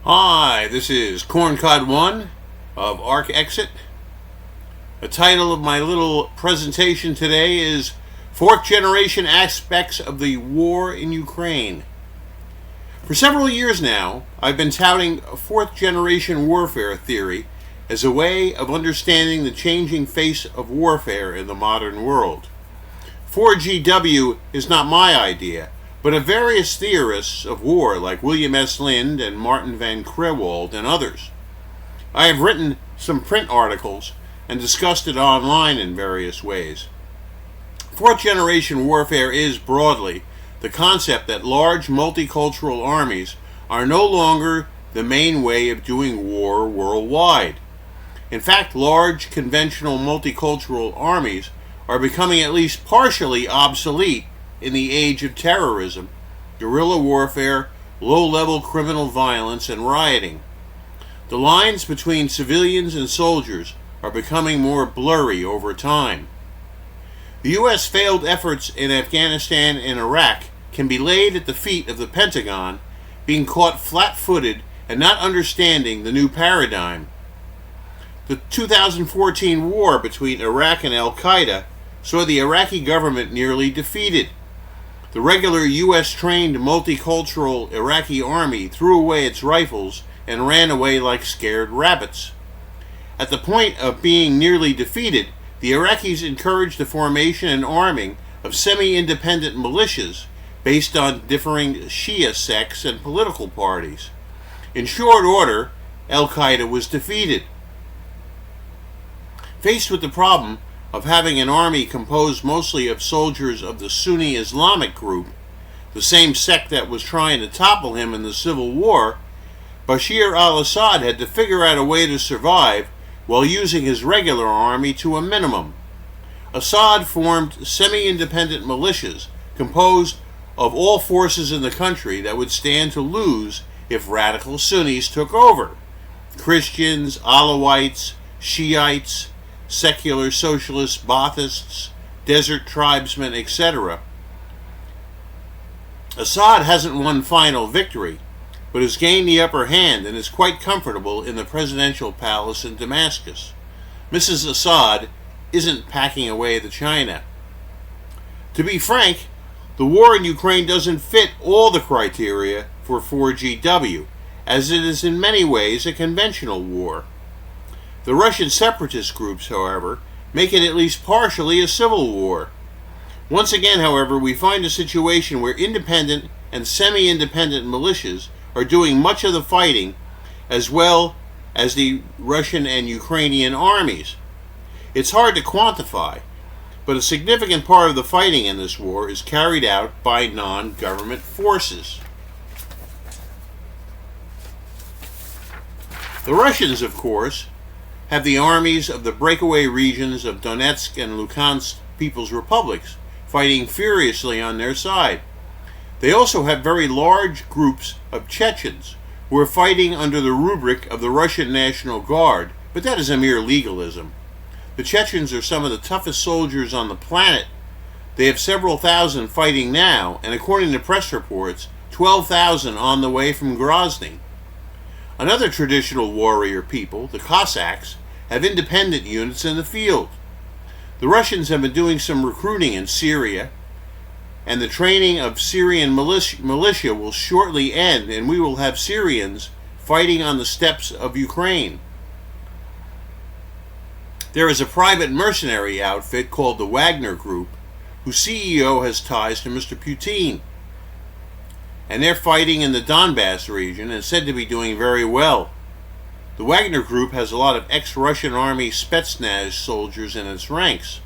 Hi, this is Corncod1 of Ark-Exit. The title of my little presentation today is Fourth Generation Aspects of the War in Ukraine. For several years now, I've been touting fourth generation warfare theory as a way of understanding the changing face of warfare in the modern world. 4GW is not my idea, but of various theorists of war like William S. Lind and Martin van Crewald and others. I have written some print articles and discussed it online in various ways. Fourth generation warfare is, broadly, the concept that large multicultural armies are no longer the main way of doing war worldwide. In fact, large conventional multicultural armies are becoming at least partially obsolete in the age of terrorism, guerrilla warfare, low-level criminal violence, and rioting. The lines between civilians and soldiers are becoming more blurry over time. The U.S. failed efforts in Afghanistan and Iraq can be laid at the feet of the Pentagon being caught flat-footed and not understanding the new paradigm. The 2014 war between Iraq and Al-Qaeda saw the Iraqi government nearly defeated. The regular U.S.-trained multicultural Iraqi army threw away its rifles and ran away like scared rabbits. At the point of being nearly defeated, the Iraqis encouraged the formation and arming of semi-independent militias based on differing Shia sects and political parties. In short order, Al-Qaeda was defeated. Faced with the problem of having an army composed mostly of soldiers of the Sunni Islamic group, the same sect that was trying to topple him in the Civil War, Bashar al-Assad had to figure out a way to survive while using his regular army to a minimum. Assad formed semi-independent militias composed of all forces in the country that would stand to lose if radical Sunnis took over: Christians, Alawites, Shiites, secular socialists, Baathists, desert tribesmen, etc. Assad hasn't won final victory, but has gained the upper hand and is quite comfortable in the presidential palace in Damascus. Mrs. Assad isn't packing away to China. To be frank, the war in Ukraine doesn't fit all the criteria for 4GW, as it is in many ways a conventional war. The Russian separatist groups, however, make it at least partially a civil war. Once again, however, we find a situation where independent and semi-independent militias are doing much of the fighting, as well as the Russian and Ukrainian armies. It's hard to quantify, but a significant part of the fighting in this war is carried out by non-government forces. The Russians, of course, have the armies of the breakaway regions of Donetsk and Luhansk People's Republics fighting furiously on their side. They also have very large groups of Chechens who are fighting under the rubric of the Russian National Guard, but that is a mere legalism. The Chechens are some of the toughest soldiers on the planet. They have several thousand fighting now, and according to press reports, 12,000 on the way from Grozny. Another traditional warrior people, the Cossacks, have independent units in the field. The Russians have been doing some recruiting in Syria, and the training of Syrian militia will shortly end, and we will have Syrians fighting on the steppes of Ukraine. There is a private mercenary outfit called the Wagner Group, whose CEO has ties to Mr. Putin, and they're fighting in the Donbass region and said to be doing very well. The Wagner Group has a lot of ex-Russian Army Spetsnaz soldiers in its ranks.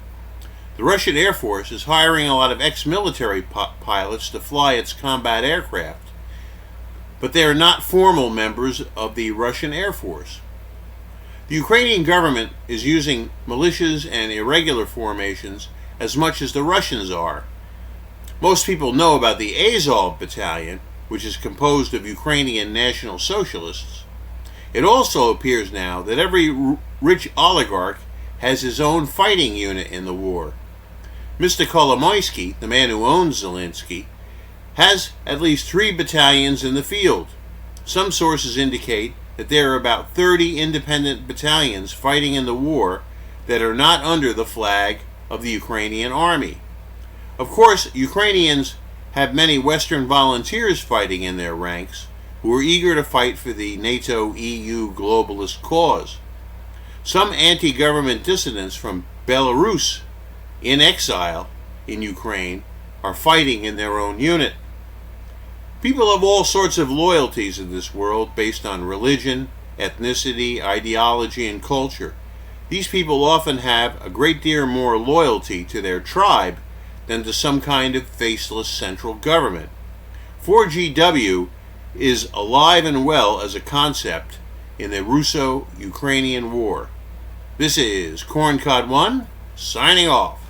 The Russian Air Force is hiring a lot of ex-military pilots to fly its combat aircraft, but they are not formal members of the Russian Air Force. The Ukrainian government is using militias and irregular formations as much as the Russians are. Most people know about the Azov Battalion, which is composed of Ukrainian National Socialists. It also appears now that every rich oligarch has his own fighting unit in the war. Mr. Kolomoisky, the man who owns Zelensky, has at least 3 battalions in the field. Some sources indicate that there are about 30 independent battalions fighting in the war that are not under the flag of the Ukrainian army. Of course, Ukrainians have many Western volunteers fighting in their ranks who are eager to fight for the NATO-EU globalist cause. Some anti-government dissidents from Belarus in exile in Ukraine are fighting in their own unit. People have all sorts of loyalties in this world based on religion, ethnicity, ideology, and culture. These people often have a great deal more loyalty to their tribe than to some kind of faceless central government. 4GW is alive and well as a concept in the Russo-Ukrainian war. This is Corncod 1, signing off.